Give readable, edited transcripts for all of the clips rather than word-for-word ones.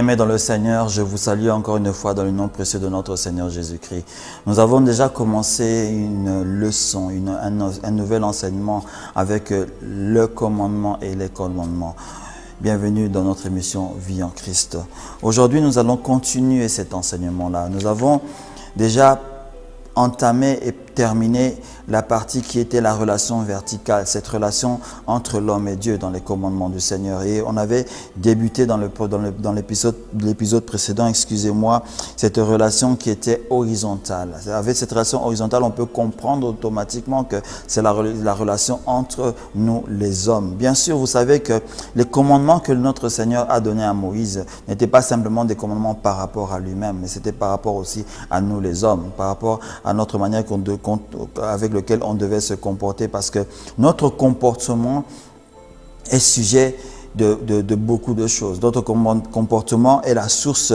Bien-aimés dans le Seigneur, je vous salue encore une fois dans le nom précieux de notre Seigneur Jésus-Christ. Nous avons déjà commencé une leçon, un nouvel enseignement avec le commandement et les commandements. Bienvenue dans notre émission Vie en Christ. Aujourd'hui, nous allons continuer cet enseignement-là. Nous avons déjà entamé et terminé la partie qui était la relation verticale, cette relation entre l'homme et Dieu dans les commandements du Seigneur. Et on avait débuté dans l'épisode précédent, excusez-moi, cette relation qui était horizontale. Avec cette relation horizontale, on peut comprendre automatiquement que c'est la relation entre nous les hommes. Bien sûr, vous savez que les commandements que notre Seigneur a donnés à Moïse n'étaient pas simplement des commandements par rapport à lui-même, mais c'était par rapport aussi à nous les hommes, par rapport à notre manière avec lequel on devait se comporter, parce que notre comportement est sujet de beaucoup de choses. Notre comportement est la source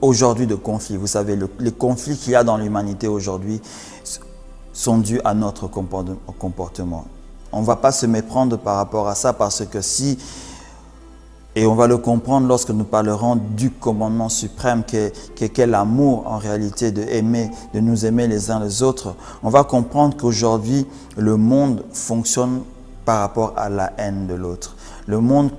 aujourd'hui de conflits. Vous savez, les conflits qu'il y a dans l'humanité aujourd'hui sont dus à notre comportement. On ne va pas se méprendre par rapport à ça, parce que et on va le comprendre lorsque nous parlerons du commandement suprême qu'est l'amour en réalité, de nous aimer les uns les autres. On va comprendre qu'aujourd'hui, le monde fonctionne par rapport à la haine de l'autre. Le monde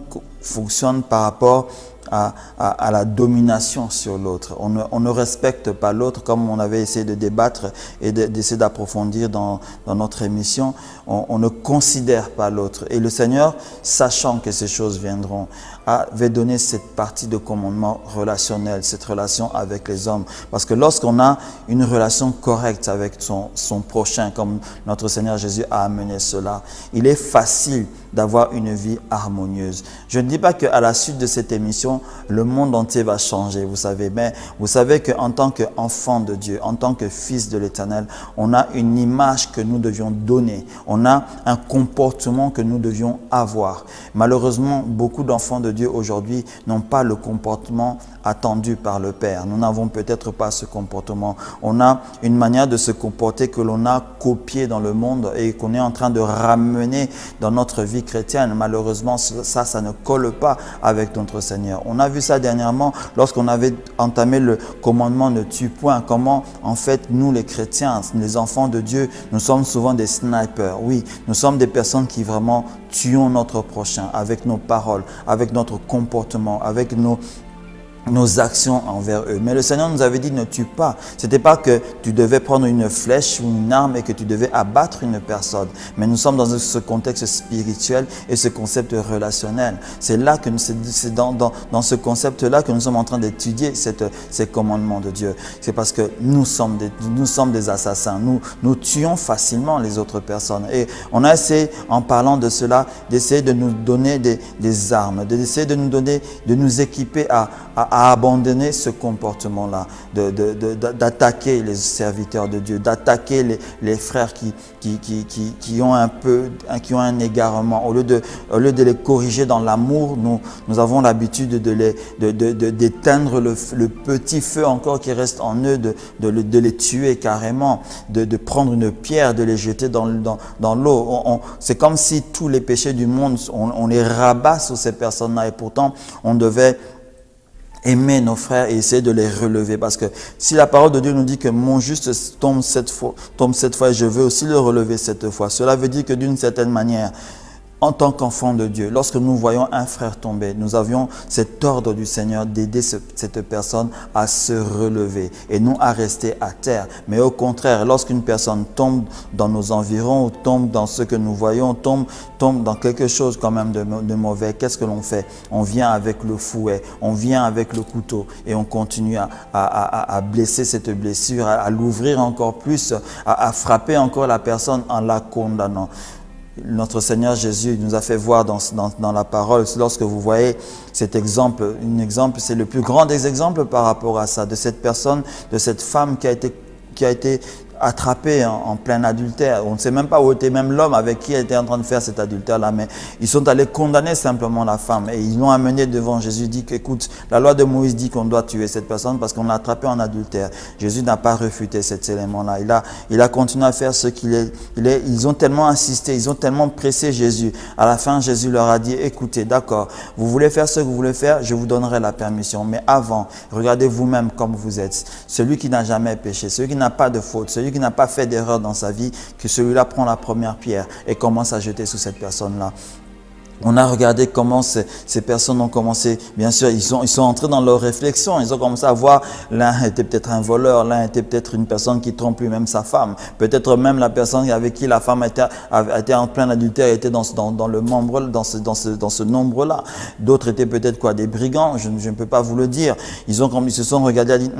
fonctionne par rapport à la domination sur l'autre. On ne respecte pas l'autre, comme on avait essayé de débattre et d'essayer d'approfondir dans notre émission. On ne considère pas l'autre. Et le Seigneur, sachant que ces choses viendront, avait donné cette partie de commandement relationnel, cette relation avec les hommes. Parce que lorsqu'on a une relation correcte avec son prochain, comme notre Seigneur Jésus a amené cela, il est facile d'avoir une vie harmonieuse. Je ne dis pas qu'à la suite de cette émission, le monde entier va changer, vous savez, mais vous savez qu'en tant qu'enfant de Dieu, en tant que fils de l'Éternel, on a une image que nous devions donner, on a un comportement que nous devions avoir. Malheureusement, beaucoup d'enfants de Dieu aujourd'hui n'ont pas le comportement attendu par le Père. Nous n'avons peut-être pas ce comportement. On a une manière de se comporter que l'on a copié dans le monde et qu'on est en train de ramener dans notre vie chrétienne. Malheureusement, ça ne colle pas avec notre Seigneur. On a vu ça dernièrement lorsqu'on avait entamé le commandement ne tue point. Comment, en fait, nous les chrétiens, les enfants de Dieu, nous sommes souvent des snipers. Oui, nous sommes des personnes qui vraiment tuons notre prochain avec nos paroles, avec notre comportement, avec nos actions envers eux. Mais le Seigneur nous avait dit ne tue pas. C'était pas que tu devais prendre une flèche ou une arme et que tu devais abattre une personne. Mais nous sommes dans ce contexte spirituel et ce concept relationnel. C'est là que c'est dans ce concept-là que nous sommes en train d'étudier ces commandements de Dieu. C'est parce que nous sommes des assassins. Nous tuons facilement les autres personnes. Et on a essayé, en parlant de cela, d'essayer de nous donner des armes, d'essayer de nous équiper à abandonner ce comportement-là, d'attaquer les serviteurs de Dieu, d'attaquer les frères qui ont un égarement. Au lieu de les corriger dans l'amour, nous avons l'habitude d'éteindre le petit feu encore qui reste en eux, de les tuer carrément, de prendre une pierre, de les jeter dans l'eau. C'est comme si tous les péchés du monde, on les rabat sur ces personnes-là, et pourtant on devait aimer nos frères et essayer de les relever. Parce que si la parole de Dieu nous dit que mon juste tombe 7 fois et je veux aussi le relever 7 fois, cela veut dire que d'une certaine manière, en tant qu'enfant de Dieu, lorsque nous voyons un frère tomber, nous avions cet ordre du Seigneur d'aider cette personne à se relever et non à rester à terre. Mais au contraire, lorsqu'une personne tombe dans nos environs ou tombe dans ce que nous voyons, tombe dans quelque chose quand même de mauvais, qu'est-ce que l'on fait? On vient avec le fouet, on vient avec le couteau et on continue à blesser cette blessure, à l'ouvrir encore plus, à frapper encore la personne en la condamnant. Notre Seigneur Jésus nous a fait voir dans la parole, lorsque vous voyez cet exemple, c'est le plus grand des exemples par rapport à ça, de cette personne, de cette femme qui a été attrapé en plein adultère. On ne sait même pas où était même l'homme avec qui il était en train de faire cet adultère-là, mais ils sont allés condamner simplement la femme et ils l'ont amené devant Jésus. Il dit qu'écoute, la loi de Moïse dit qu'on doit tuer cette personne parce qu'on l'a attrapé en adultère. Jésus n'a pas refuté cet élément-là. Il a continué à faire ce qu'il est. Ils ont tellement insisté, ils ont tellement pressé Jésus. À la fin, Jésus leur a dit, écoutez, d'accord, vous voulez faire ce que vous voulez faire, je vous donnerai la permission. Mais avant, regardez vous-même comme vous êtes. Celui qui n'a jamais péché, celui qui n'a pas de faute, celui qui n'a pas fait d'erreur dans sa vie, que celui-là prend la première pierre et commence à jeter sur cette personne-là. On a regardé comment ces personnes ont commencé, bien sûr, ils sont entrés dans leur réflexion, ils ont commencé à voir, l'un était peut-être un voleur, l'un était peut-être une personne qui trompe lui-même sa femme, peut-être même la personne avec qui la femme était en plein adultère était dans le membre, dans ce nombre-là. D'autres étaient peut-être quoi, des brigands, je ne peux pas vous le dire. Ils se sont regardés et dit,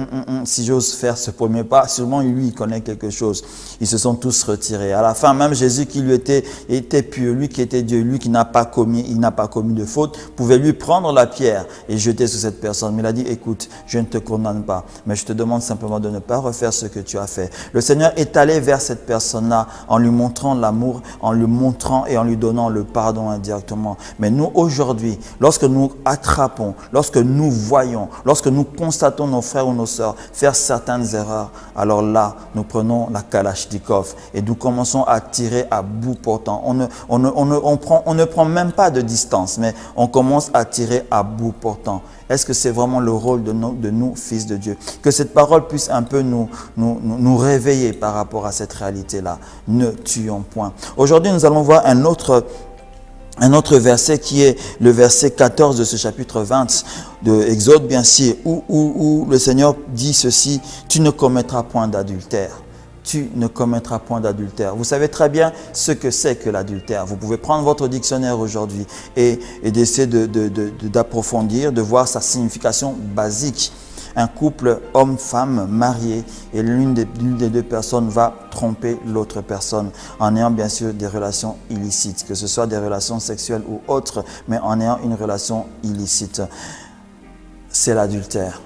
si j'ose faire ce premier pas, sûrement lui, il connaît quelque chose. Ils se sont tous retirés. À la fin, même Jésus qui lui était pieux, lui qui était Dieu, lui qui n'a pas commis de faute, pouvait lui prendre la pierre et jeter sur cette personne. Mais il a dit, écoute, je ne te condamne pas, mais je te demande simplement de ne pas refaire ce que tu as fait. Le Seigneur est allé vers cette personne-là en lui montrant l'amour, en lui montrant et en lui donnant le pardon indirectement. Mais nous, aujourd'hui, lorsque nous attrapons, lorsque nous voyons, lorsque nous constatons nos frères ou nos sœurs faire certaines erreurs, alors là, nous prenons la Kalachnikov et nous commençons à tirer à bout portant. On ne prend même pas de distance, mais on commence à tirer à bout portant. Est-ce que c'est vraiment le rôle de nous, fils de Dieu? Que cette parole puisse un peu nous réveiller par rapport à cette réalité-là. Ne tuons point. Aujourd'hui, nous allons voir un autre verset qui est le verset 14 de ce chapitre 20 de Exode, bien sûr, où le Seigneur dit ceci, « Tu ne commettras point d'adultère. » Tu ne commettras point d'adultère. Vous savez très bien ce que c'est que l'adultère. Vous pouvez prendre votre dictionnaire aujourd'hui et d'essayer d'approfondir, de voir sa signification basique. Un couple homme-femme marié et l'une des deux personnes va tromper l'autre personne en ayant bien sûr des relations illicites, que ce soit des relations sexuelles ou autres, mais en ayant une relation illicite. C'est l'adultère.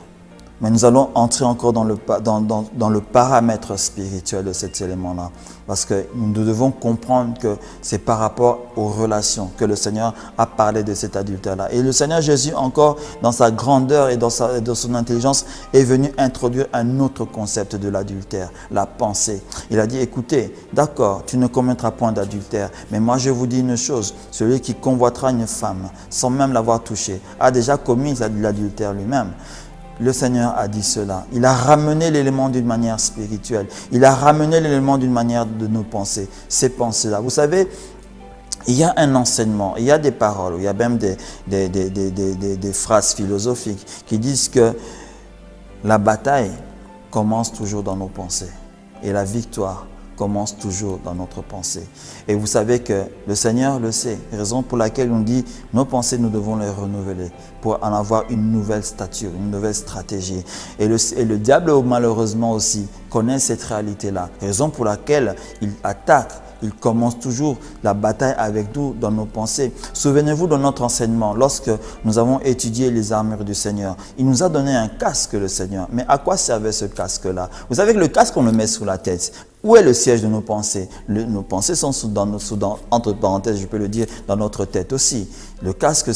Mais nous allons entrer encore dans le paramètre spirituel de cet élément-là. Parce que nous devons comprendre que c'est par rapport aux relations que le Seigneur a parlé de cet adultère-là. Et le Seigneur Jésus, encore dans sa grandeur et dans son intelligence, est venu introduire un autre concept de l'adultère, la pensée. Il a dit, écoutez, d'accord, tu ne commettras point d'adultère, mais moi je vous dis une chose, celui qui convoitera une femme sans même l'avoir touchée a déjà commis l'adultère lui-même. Le Seigneur a dit cela. Il a ramené l'élément d'une manière spirituelle. Il a ramené l'élément d'une manière de nos pensées. Ces pensées-là. Vous savez, il y a un enseignement, il y a des paroles, il y a même des phrases philosophiques qui disent que la bataille commence toujours dans nos pensées et la victoire commence toujours dans notre pensée. Et vous savez que le Seigneur le sait, raison pour laquelle on dit nos pensées, nous devons les renouveler pour en avoir une nouvelle stature, une nouvelle stratégie. Et le diable, malheureusement aussi, connaît cette réalité-là, raison pour laquelle il attaque. Il commence toujours la bataille avec nous dans nos pensées. Souvenez-vous de notre enseignement, lorsque nous avons étudié les armures du Seigneur. Il nous a donné un casque, le Seigneur. Mais à quoi servait ce casque-là? Vous savez que le casque, on le met sous la tête. Où est le siège de nos pensées? Nos pensées sont entre parenthèses, je peux le dire, dans notre tête aussi. Le casque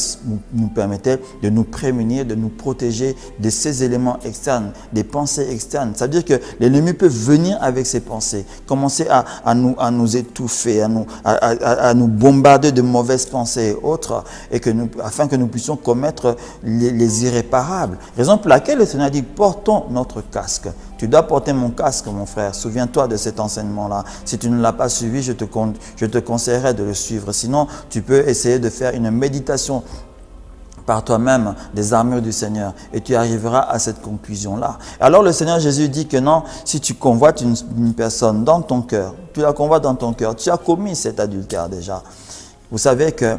nous permettait de nous prémunir, de nous protéger de ces éléments externes, des pensées externes. Ça veut dire que l'ennemi peut venir avec ses pensées, commencer à nous étouffer, à nous bombarder de mauvaises pensées et autres, et afin que nous puissions commettre les irréparables. Raison pour laquelle le Seigneur dit, portons notre casque. Tu dois porter mon casque, mon frère. Souviens-toi de cet enseignement-là. Si tu ne l'as pas suivi, je te conseillerais de le suivre. Sinon, tu peux essayer de faire une méditation par toi-même des armures du Seigneur et tu arriveras à cette conclusion-là. Alors le Seigneur Jésus dit que non, si tu convoites une personne dans ton cœur, tu la convoites dans ton cœur, tu as commis cet adultère déjà. Vous savez que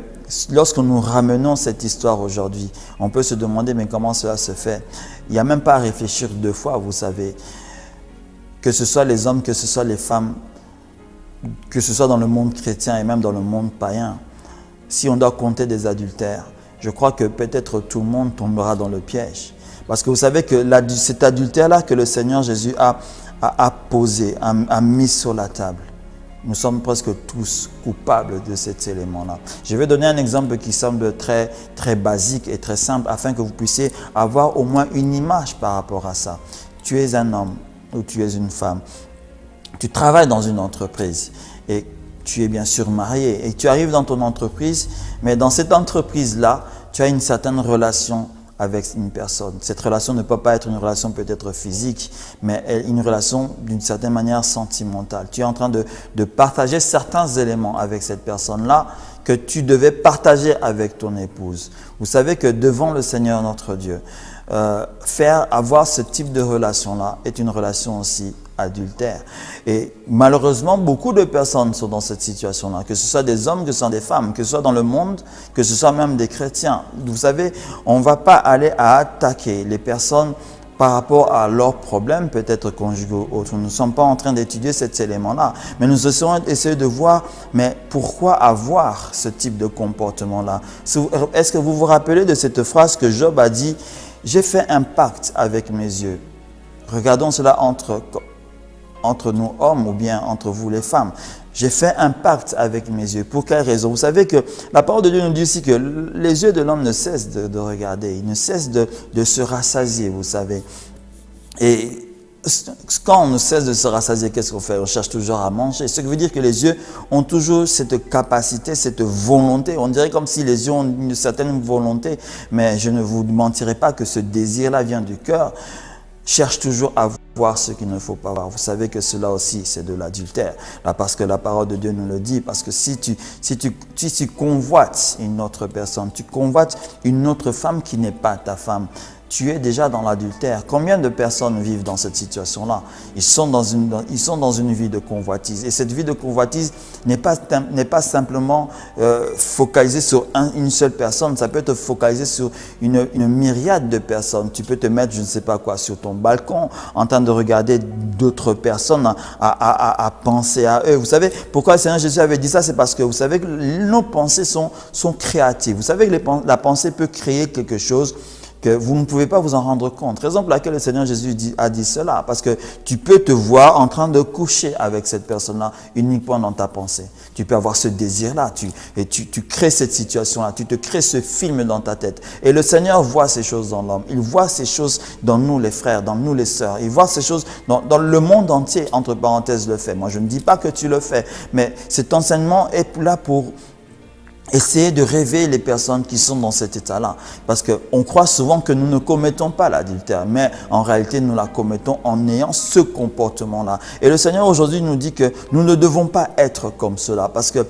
lorsque nous ramenons cette histoire aujourd'hui, on peut se demander mais comment cela se fait? Il n'y a même pas à réfléchir deux fois, vous savez. Que ce soit les hommes, que ce soit les femmes, que ce soit dans le monde chrétien et même dans le monde païen. Si on doit compter des adultères, je crois que peut-être tout le monde tombera dans le piège. Parce que vous savez que cet adultère-là que le Seigneur Jésus a a posé, a mis sur la table. Nous sommes presque tous coupables de cet élément-là. Je vais donner un exemple qui semble très, très basique et très simple afin que vous puissiez avoir au moins une image par rapport à ça. Tu es un homme ou tu es une femme. Tu travailles dans une entreprise et tu es bien sûr marié et tu arrives dans ton entreprise, mais dans cette entreprise-là, tu as une certaine relation avec une personne. Cette relation ne peut pas être une relation peut-être physique, mais une relation d'une certaine manière sentimentale. Tu es en train de partager certains éléments avec cette personne-là que tu devais partager avec ton épouse. Vous savez que devant le Seigneur notre Dieu, avoir ce type de relation-là est une relation aussi adultère. Et malheureusement, beaucoup de personnes sont dans cette situation-là, que ce soit des hommes, que ce soit des femmes, que ce soit dans le monde, que ce soit même des chrétiens. Vous savez, on ne va pas aller à attaquer les personnes par rapport à leurs problèmes, peut-être conjugaux ou autres. Nous ne sommes pas en train d'étudier cet élément-là, mais nous essayons d'essayer de voir, mais pourquoi avoir ce type de comportement-là? Est-ce que vous vous rappelez de cette phrase que Job a dit, « J'ai fait un pacte avec mes yeux ». Regardons cela entre nous hommes ou bien entre vous les femmes. J'ai fait un pacte avec mes yeux. Pour quelle raison? Vous savez que la parole de Dieu nous dit aussi que les yeux de l'homme ne cessent de regarder. Ils ne cessent de se rassasier, vous savez. Et quand on ne cesse de se rassasier, qu'est-ce qu'on fait? On cherche toujours à manger. Ce qui veut dire que les yeux ont toujours cette capacité, cette volonté. On dirait comme si les yeux ont une certaine volonté. Mais je ne vous mentirai pas que ce désir-là vient du cœur. Cherche toujours à voir ce qu'il ne faut pas voir. Vous savez que cela aussi, c'est de l'adultère. Là, parce que la parole de Dieu nous le dit. Parce que si tu convoites une autre personne, tu convoites une autre femme qui n'est pas ta femme, tu es déjà dans l'adultère. Combien de personnes vivent dans cette situation-là? Ils sont dans une vie de convoitise. Et cette vie de convoitise n'est pas simplement focalisée sur une seule personne. Ça peut être focalisé sur une myriade de personnes. Tu peux te mettre, je ne sais pas quoi, sur ton balcon, en train de regarder d'autres personnes, à penser à eux. Vous savez pourquoi le Seigneur Jésus avait dit ça? C'est parce que vous savez que nos pensées sont créatives. Vous savez que la pensée peut créer quelque chose que vous ne pouvez pas vous en rendre compte. Raison pour laquelle le Seigneur Jésus a dit cela. Parce que tu peux te voir en train de coucher avec cette personne-là uniquement dans ta pensée. Tu peux avoir ce désir-là. Tu crées cette situation-là. Tu te crées ce film dans ta tête. Et le Seigneur voit ces choses dans l'homme. Il voit ces choses dans nous les frères, dans nous les sœurs. Il voit ces choses dans le monde entier, entre parenthèses, le fait. Moi, je ne dis pas que tu le fais. Mais cet enseignement est là pour essayer de réveiller les personnes qui sont dans cet état-là. Parce qu'on croit souvent que nous ne commettons pas l'adultère, mais en réalité, nous la commettons en ayant ce comportement-là. Et le Seigneur aujourd'hui nous dit que nous ne devons pas être comme cela. Parce que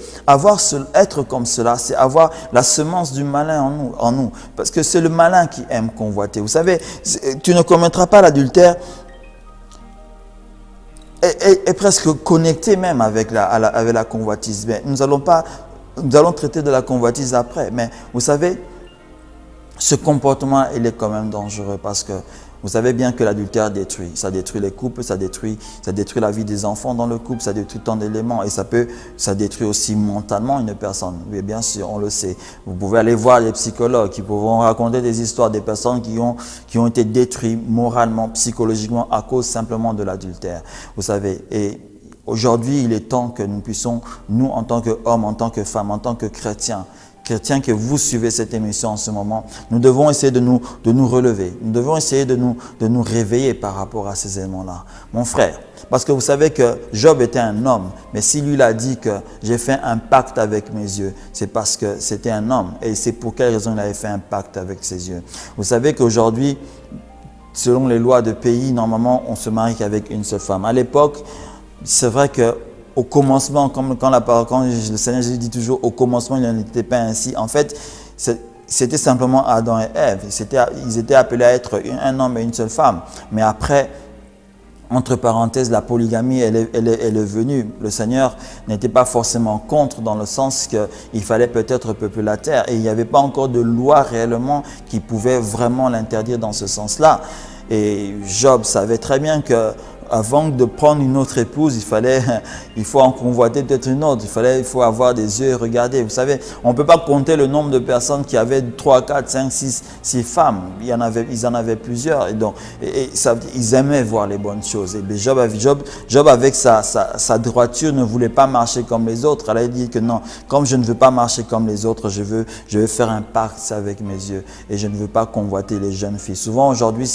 être comme cela, c'est avoir la semence du malin en nous. Parce que c'est le malin qui aime convoiter. Vous savez, tu ne commettras pas l'adultère est presque connecté même avec la convoitise. Mais nous allons traiter de la convoitise après. Mais vous savez, ce comportement, il est quand même dangereux parce que vous savez bien que l'adultère détruit. Ça détruit les couples, ça détruit la vie des enfants dans le couple, ça détruit tant d'éléments et ça détruit aussi mentalement une personne. Oui, bien sûr, on le sait. Vous pouvez aller voir les psychologues qui pourront raconter des histoires des personnes qui ont été détruites moralement, psychologiquement à cause simplement de l'adultère. Vous savez, et aujourd'hui, il est temps que nous puissions, nous en tant qu'hommes, en tant que femmes, en tant que chrétiens que vous suivez cette émission en ce moment, nous devons essayer de nous relever. Nous devons essayer de nous réveiller par rapport à ces éléments-là. Mon frère, parce que vous savez que Job était un homme, mais si lui l'a dit que j'ai fait un pacte avec mes yeux, c'est parce que c'était un homme. Et c'est pour quelle raison il avait fait un pacte avec ses yeux. Vous savez qu'aujourd'hui, selon les lois de pays, normalement, on se marie qu'avec une seule femme. À l'époque, c'est vrai qu'au commencement, quand le Seigneur Jésus dit toujours au commencement, il n'était pas ainsi. En fait, c'était simplement Adam et Ève. Ils étaient appelés à être un homme et une seule femme. Mais après, entre parenthèses, la polygamie, elle est venue. Le Seigneur n'était pas forcément contre dans le sens qu'il fallait peut-être peupler la terre. Et il n'y avait pas encore de loi réellement qui pouvait vraiment l'interdire dans ce sens-là. Et Job savait très bien que avant de prendre une autre épouse, il faut en convoiter peut-être une autre. Il faut avoir des yeux et regarder. Vous savez, on ne peut pas compter le nombre de personnes qui avaient 3, 4, 5, 6 femmes. Ils en avaient plusieurs. Et donc, ils aimaient voir les bonnes choses. Et Job avec sa droiture, ne voulait pas marcher comme les autres. Elle a dit que non, comme je ne veux pas marcher comme les autres, je veux faire un pacte avec mes yeux. Et je ne veux pas convoiter les jeunes filles. Souvent, aujourd'hui,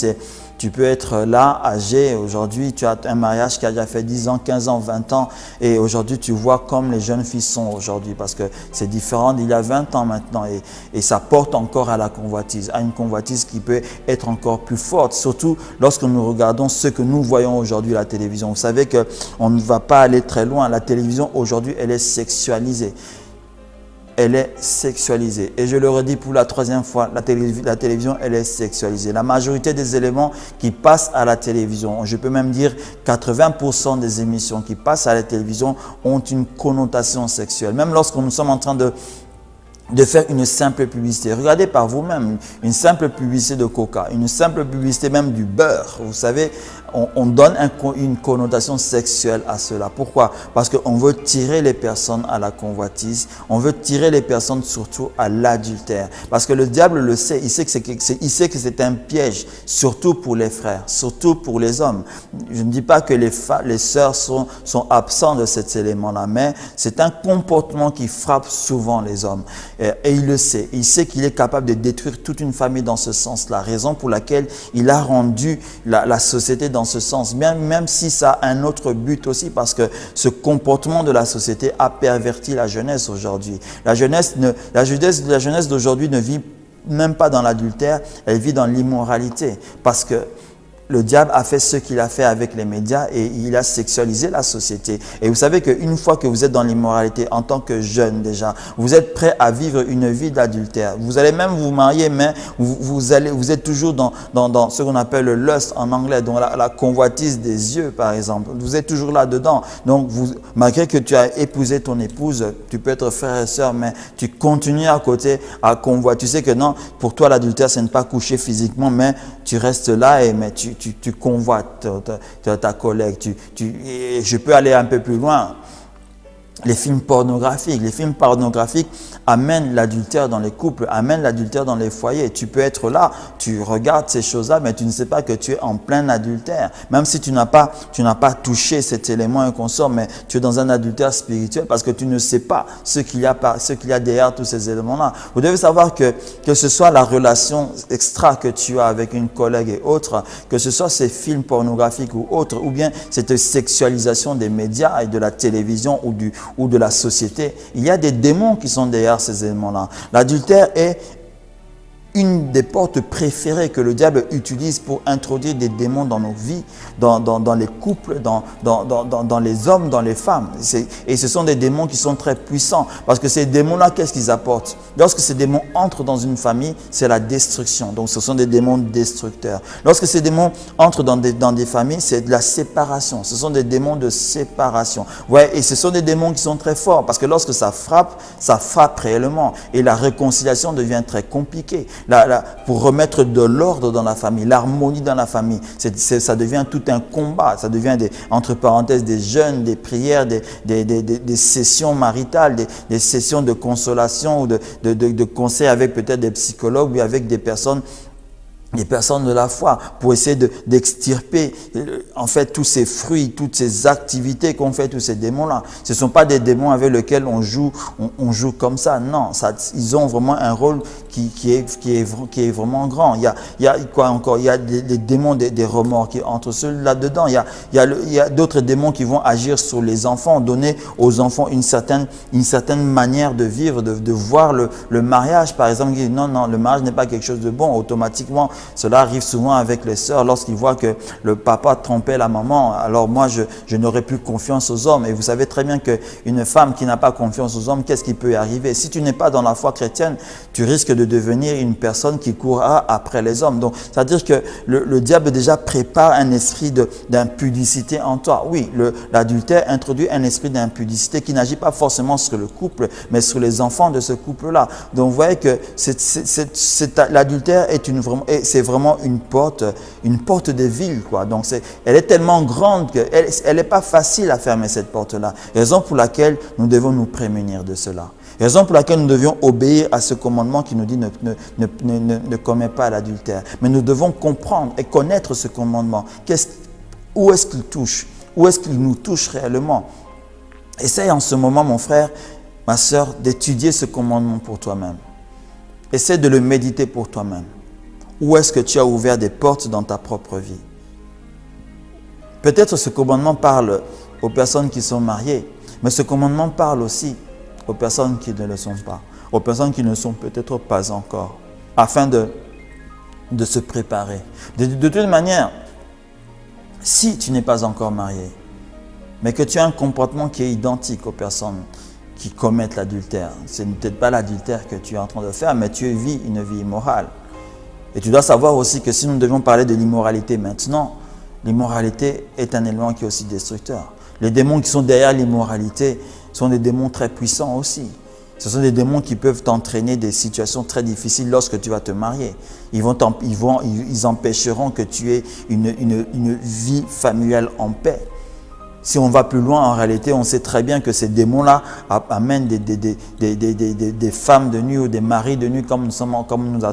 tu peux être là, âgé. Aujourd'hui, tu as un mariage qui a déjà fait 10 ans, 15 ans, 20 ans. Et aujourd'hui, tu vois comme les jeunes filles sont aujourd'hui. Parce que c'est différent d'il y a 20 ans maintenant. Et ça porte encore à la convoitise. À une convoitise qui peut être encore plus forte. Surtout lorsque nous regardons ce que nous voyons aujourd'hui à la télévision. Vous savez qu'on ne va pas aller très loin. La télévision aujourd'hui, elle est sexualisée. Elle est sexualisée. Et je le redis pour la troisième fois, la télévision, elle est sexualisée. La majorité des éléments qui passent à la télévision, je peux même dire 80% des émissions qui passent à la télévision ont une connotation sexuelle. Même lorsque nous sommes en train de faire une simple publicité. Regardez par vous-même, une simple publicité de Coca, une simple publicité même du beurre. Vous savez, on donne une connotation sexuelle à cela. Pourquoi? Parce qu'on veut tirer les personnes à la convoitise. On veut tirer les personnes surtout à l'adultère. Parce que le diable le sait. Il sait que c'est un piège, surtout pour les frères, surtout pour les hommes. Je ne dis pas que les sœurs sont absents de cet élément-là, mais c'est un comportement qui frappe souvent les hommes. Et il le sait. Il sait qu'il est capable de détruire toute une famille dans ce sens-là. Raison pour laquelle il a rendu la société dans ce sens. Même si ça a un autre but aussi, parce que ce comportement de la société a perverti la jeunesse aujourd'hui. La jeunesse d'aujourd'hui ne vit même pas dans l'adultère, elle vit dans l'immoralité. Parce que le diable a fait ce qu'il a fait avec les médias et il a sexualisé la société. Et vous savez qu'une fois que vous êtes dans l'immoralité, en tant que jeune déjà, vous êtes prêt à vivre une vie d'adultère. Vous allez même vous marier, mais vous êtes toujours dans ce qu'on appelle le lust en anglais, donc la convoitise des yeux par exemple. Vous êtes toujours là-dedans. Donc malgré que tu as épousé ton épouse, tu peux être frère et sœur, mais tu continues à côté à convoiter. Tu sais que non, pour toi l'adultère, c'est ne pas coucher physiquement, mais tu restes là mais tu convoites ta collègue. Et je peux aller un peu plus loin. Les films pornographiques amènent l'adultère dans les couples, amènent l'adultère dans les foyers. Tu peux être là, tu regardes ces choses-là, mais tu ne sais pas que tu es en plein adultère. Même si tu n'as pas touché cet élément inconscient, mais tu es dans un adultère spirituel parce que tu ne sais pas ce qu'il y a derrière tous ces éléments-là. Vous devez savoir que ce soit la relation extra que tu as avec une collègue et autres, que ce soit ces films pornographiques ou autres, ou bien cette sexualisation des médias et de la télévision ou de la société, il y a des démons qui sont derrière ces éléments-là. L'adultère est une des portes préférées que le diable utilise pour introduire des démons dans nos vies, dans les couples, dans les hommes, dans les femmes. Et ce sont des démons qui sont très puissants. Parce que ces démons-là, qu'est-ce qu'ils apportent? Lorsque ces démons entrent dans une famille, c'est la destruction. Donc ce sont des démons destructeurs. Lorsque ces démons entrent dans des familles, c'est de la séparation. Ce sont des démons de séparation. Ouais, et ce sont des démons qui sont très forts. Parce que lorsque ça frappe réellement. Et la réconciliation devient très compliquée. Pour remettre de l'ordre dans la famille, l'harmonie dans la famille, ça devient tout un combat. Ça devient, entre parenthèses, des jeûnes, des prières, des sessions maritales, des sessions de consolation ou de conseils avec peut-être des psychologues ou avec des personnes de la foi pour essayer d'extirper en fait tous ces fruits, toutes ces activités qu'ont fait tous ces démons-là. Ce ne sont pas des démons avec lesquels on joue comme ça. Non, ils ont vraiment un rôle qui est vraiment grand. Il y a quoi encore? Il y a les démons des remords qui entrent là-dedans. Il y a d'autres démons qui vont agir sur les enfants, donner aux enfants une certaine manière de vivre, de voir le mariage, par exemple. Non, le mariage n'est pas quelque chose de bon. Automatiquement, cela arrive souvent avec les sœurs lorsqu'ils voient que le papa trompait la maman. Alors moi, je n'aurai plus confiance aux hommes. Et vous savez très bien qu'une femme qui n'a pas confiance aux hommes, qu'est-ce qui peut y arriver? Si tu n'es pas dans la foi chrétienne, tu risques de devenir une personne qui courra après les hommes. Donc, c'est-à-dire que le diable déjà prépare un esprit d'impudicité en toi. Oui, l'adultère introduit un esprit d'impudicité qui n'agit pas forcément sur le couple, mais sur les enfants de ce couple-là. Donc, vous voyez que l'adultère est c'est vraiment une porte de ville, quoi. Donc elle est tellement grande qu'elle n'est pas facile à fermer, cette porte-là. Raison pour laquelle nous devons nous prémunir de cela. Raison pour laquelle nous devions obéir à ce commandement qui nous dit ne commets pas l'adultère. Mais nous devons comprendre et connaître ce commandement. Où est-ce qu'il touche? Où est-ce qu'il nous touche réellement? Essaye en ce moment, mon frère, ma soeur, d'étudier ce commandement pour toi-même. Essaie de le méditer pour toi-même. Où est-ce que tu as ouvert des portes dans ta propre vie? Peut-être ce commandement parle aux personnes qui sont mariées, mais ce commandement parle aussi aux personnes qui ne le sont pas, aux personnes qui ne sont peut-être pas encore, afin de se préparer. De toute manière, si tu n'es pas encore marié, mais que tu as un comportement qui est identique aux personnes qui commettent l'adultère, ce n'est peut-être pas l'adultère que tu es en train de faire, mais tu vis une vie immorale. Et tu dois savoir aussi que si nous devions parler de l'immoralité maintenant, l'immoralité est un élément qui est aussi destructeur. Les démons qui sont derrière l'immoralité sont des démons très puissants aussi. Ce sont des démons qui peuvent t'entraîner des situations très difficiles lorsque tu vas te marier. Ils empêcheront que tu aies une vie familiale en paix. Si on va plus loin, en réalité, on sait très bien que ces démons-là amènent des femmes de nuit ou des maris de nuit, comme nous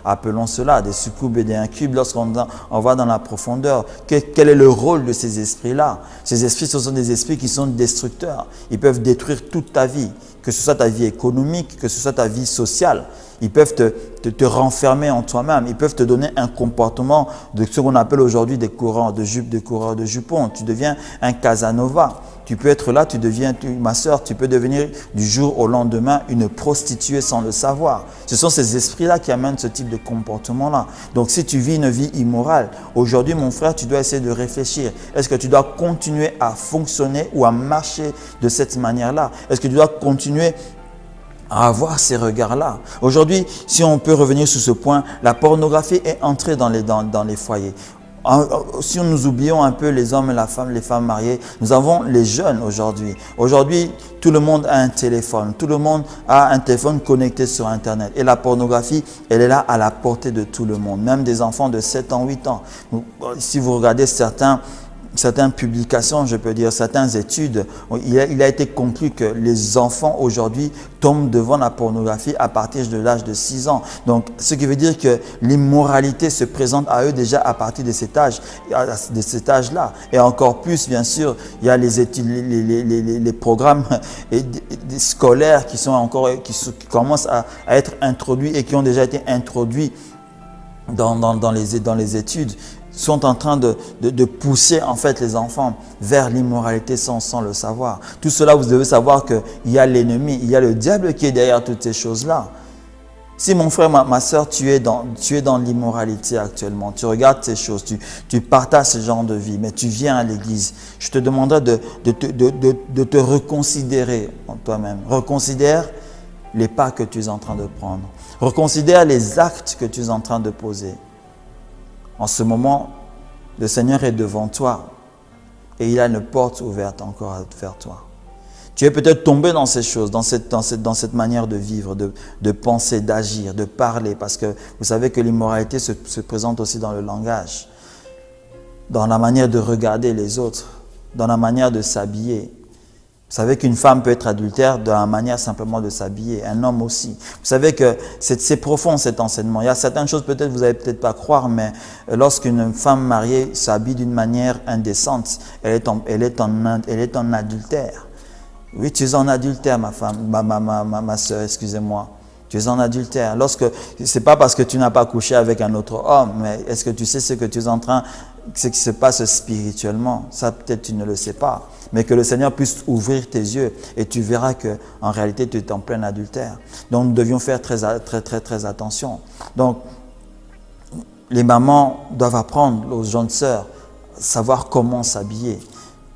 appelons cela, des succubes et des incubes, lorsqu'on va dans la profondeur. Quel est le rôle de ces esprits-là? Ces esprits, ce sont des esprits qui sont destructeurs. Ils peuvent détruire toute ta vie, que ce soit ta vie économique, que ce soit ta vie sociale. Ils peuvent te renfermer en toi-même. Ils peuvent te donner un comportement de ce qu'on appelle aujourd'hui des coureurs de jupons. Tu deviens un Casanova. Tu peux être là, ma soeur, tu peux devenir du jour au lendemain une prostituée sans le savoir. Ce sont ces esprits-là qui amènent ce type de comportement-là. Donc si tu vis une vie immorale, aujourd'hui mon frère, tu dois essayer de réfléchir. Est-ce que tu dois continuer à fonctionner ou à marcher de cette manière-là? Est-ce que tu dois continuer à avoir ces regards-là? Aujourd'hui, si on peut revenir sur ce point, la pornographie est entrée dans les foyers. Si nous oublions un peu les hommes et les femmes mariées, nous avons les jeunes aujourd'hui. Aujourd'hui, tout le monde a un téléphone. Tout le monde a un téléphone connecté sur Internet. Et la pornographie, elle est là à la portée de tout le monde. Même des enfants de 7 ans, 8 ans. Si vous regardez certaines publications, je peux dire, certaines études, il a été conclu que les enfants aujourd'hui tombent devant la pornographie à partir de l'âge de 6 ans. Donc, ce qui veut dire que l'immoralité se présente à eux déjà à partir de cet âge-là. Et encore plus, bien sûr, il y a les études, les programmes scolaires qui commencent à être introduits et qui ont déjà été introduits dans les études, sont en train de pousser en fait les enfants vers l'immoralité sans le savoir. Tout cela, vous devez savoir qu'il y a l'ennemi, il y a le diable qui est derrière toutes ces choses-là. Si mon frère, ma soeur, tu es dans l'immoralité actuellement, tu regardes ces choses, tu partages ce genre de vie, mais tu viens à l'église, je te demanderai de te reconsidérer en toi-même. Reconsidère les pas que tu es en train de prendre. Reconsidère les actes que tu es en train de poser. En ce moment, le Seigneur est devant toi et il a une porte ouverte encore vers toi. Tu es peut-être tombé dans ces choses, dans cette manière de vivre, de penser, d'agir, de parler, parce que vous savez que l'immoralité se présente aussi dans le langage, dans la manière de regarder les autres, dans la manière de s'habiller. Vous savez qu'une femme peut être adultère dans la manière simplement de s'habiller, un homme aussi. Vous savez que c'est profond cet enseignement. Il y a certaines choses peut-être vous n'allez peut-être pas croire, mais lorsqu'une femme mariée s'habille d'une manière indécente, elle est en adultère. Oui, tu es en adultère, ma femme, ma soeur, excusez-moi. Tu es en adultère. C'est pas parce que tu n'as pas couché avec un autre homme, mais est-ce que tu sais ce qui se passe spirituellement? Ça, peut-être tu ne le sais pas. Mais que le Seigneur puisse ouvrir tes yeux et tu verras qu'en réalité, tu es en plein adultère. Donc, nous devions faire très attention. Donc, les mamans doivent apprendre aux jeunes sœurs, savoir comment s'habiller.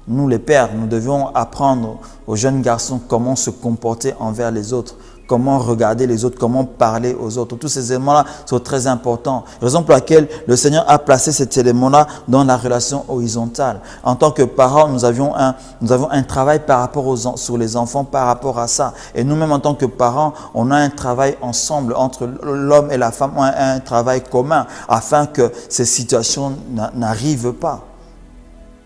Nous, les pères, nous devions apprendre aux jeunes garçons comment se comporter envers les autres comment regarder les autres, comment parler aux autres. Tous ces éléments-là sont très importants. Raison pour laquelle le Seigneur a placé cet élément-là dans la relation horizontale. En tant que parents, nous avons un travail par rapport sur les enfants par rapport à ça. Et nous-mêmes, en tant que parents, on a un travail ensemble entre l'homme et la femme, on a un travail commun afin que ces situations n'arrivent pas.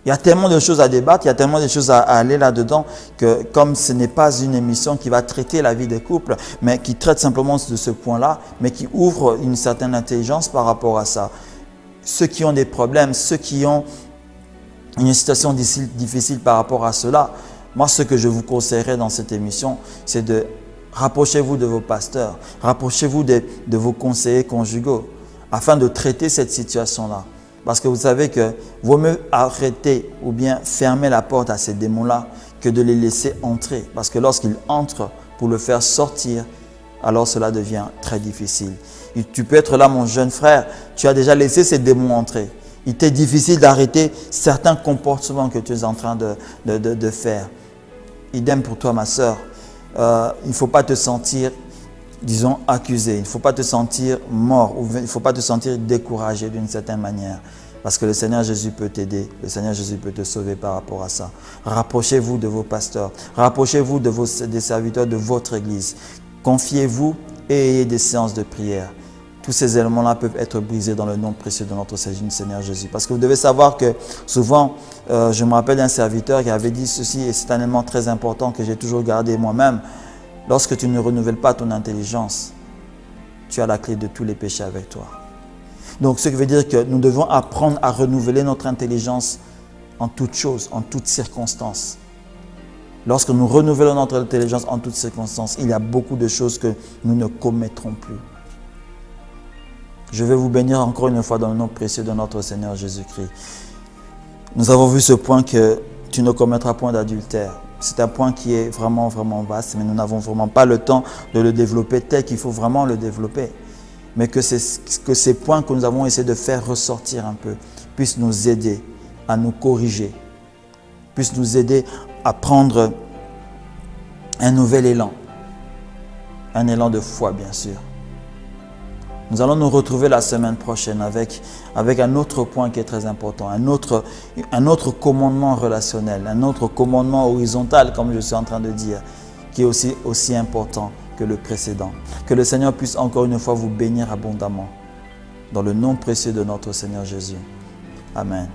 Il y a tellement de choses à débattre, il y a tellement de choses à aller là-dedans que comme ce n'est pas une émission qui va traiter la vie des couples, mais qui traite simplement de ce point-là, mais qui ouvre une certaine intelligence par rapport à ça. Ceux qui ont des problèmes, ceux qui ont une situation difficile par rapport à cela, moi ce que je vous conseillerais dans cette émission, c'est de rapprochez-vous de vos pasteurs, rapprochez-vous de vos conseillers conjugaux afin de traiter cette situation-là. Parce que vous savez que vaut mieux arrêter ou bien fermer la porte à ces démons-là que de les laisser entrer. Parce que lorsqu'ils entrent pour le faire sortir, alors cela devient très difficile. Et tu peux être là, mon jeune frère, tu as déjà laissé ces démons entrer. Il t'est difficile d'arrêter certains comportements que tu es en train de faire. Idem pour toi, ma sœur. Il ne faut pas te sentir, disons, accusé. Il ne faut pas te sentir mort ou il ne faut pas te sentir découragé d'une certaine manière. Parce que le Seigneur Jésus peut t'aider. Le Seigneur Jésus peut te sauver par rapport à ça. Rapprochez-vous de vos pasteurs. Rapprochez-vous des serviteurs de votre église. Confiez-vous et ayez des séances de prière. Tous ces éléments-là peuvent être brisés dans le nom précieux de notre Seigneur Jésus. Parce que vous devez savoir que souvent, je me rappelle d'un serviteur qui avait dit ceci, et c'est un élément très important que j'ai toujours gardé moi-même. Lorsque tu ne renouvelles pas ton intelligence, tu as la clé de tous les péchés avec toi. Donc, ce qui veut dire que nous devons apprendre à renouveler notre intelligence en toutes choses, en toutes circonstances. Lorsque nous renouvelons notre intelligence en toutes circonstances, il y a beaucoup de choses que nous ne commettrons plus. Je vais vous bénir encore une fois dans le nom précieux de notre Seigneur Jésus-Christ. Nous avons vu ce point que tu ne commettras point d'adultère. C'est un point qui est vraiment, vraiment vaste, mais nous n'avons vraiment pas le temps de le développer tel qu'il faut vraiment le développer. Mais que ces points que nous avons essayé de faire ressortir un peu puissent nous aider à nous corriger, puissent nous aider à prendre un nouvel élan, un élan de foi bien sûr. Nous allons nous retrouver la semaine prochaine avec un autre point qui est très important, un autre commandement relationnel, un autre commandement horizontal, comme je suis en train de dire, qui est aussi important que le précédent. Que le Seigneur puisse encore une fois vous bénir abondamment. Dans le nom précieux de notre Seigneur Jésus. Amen.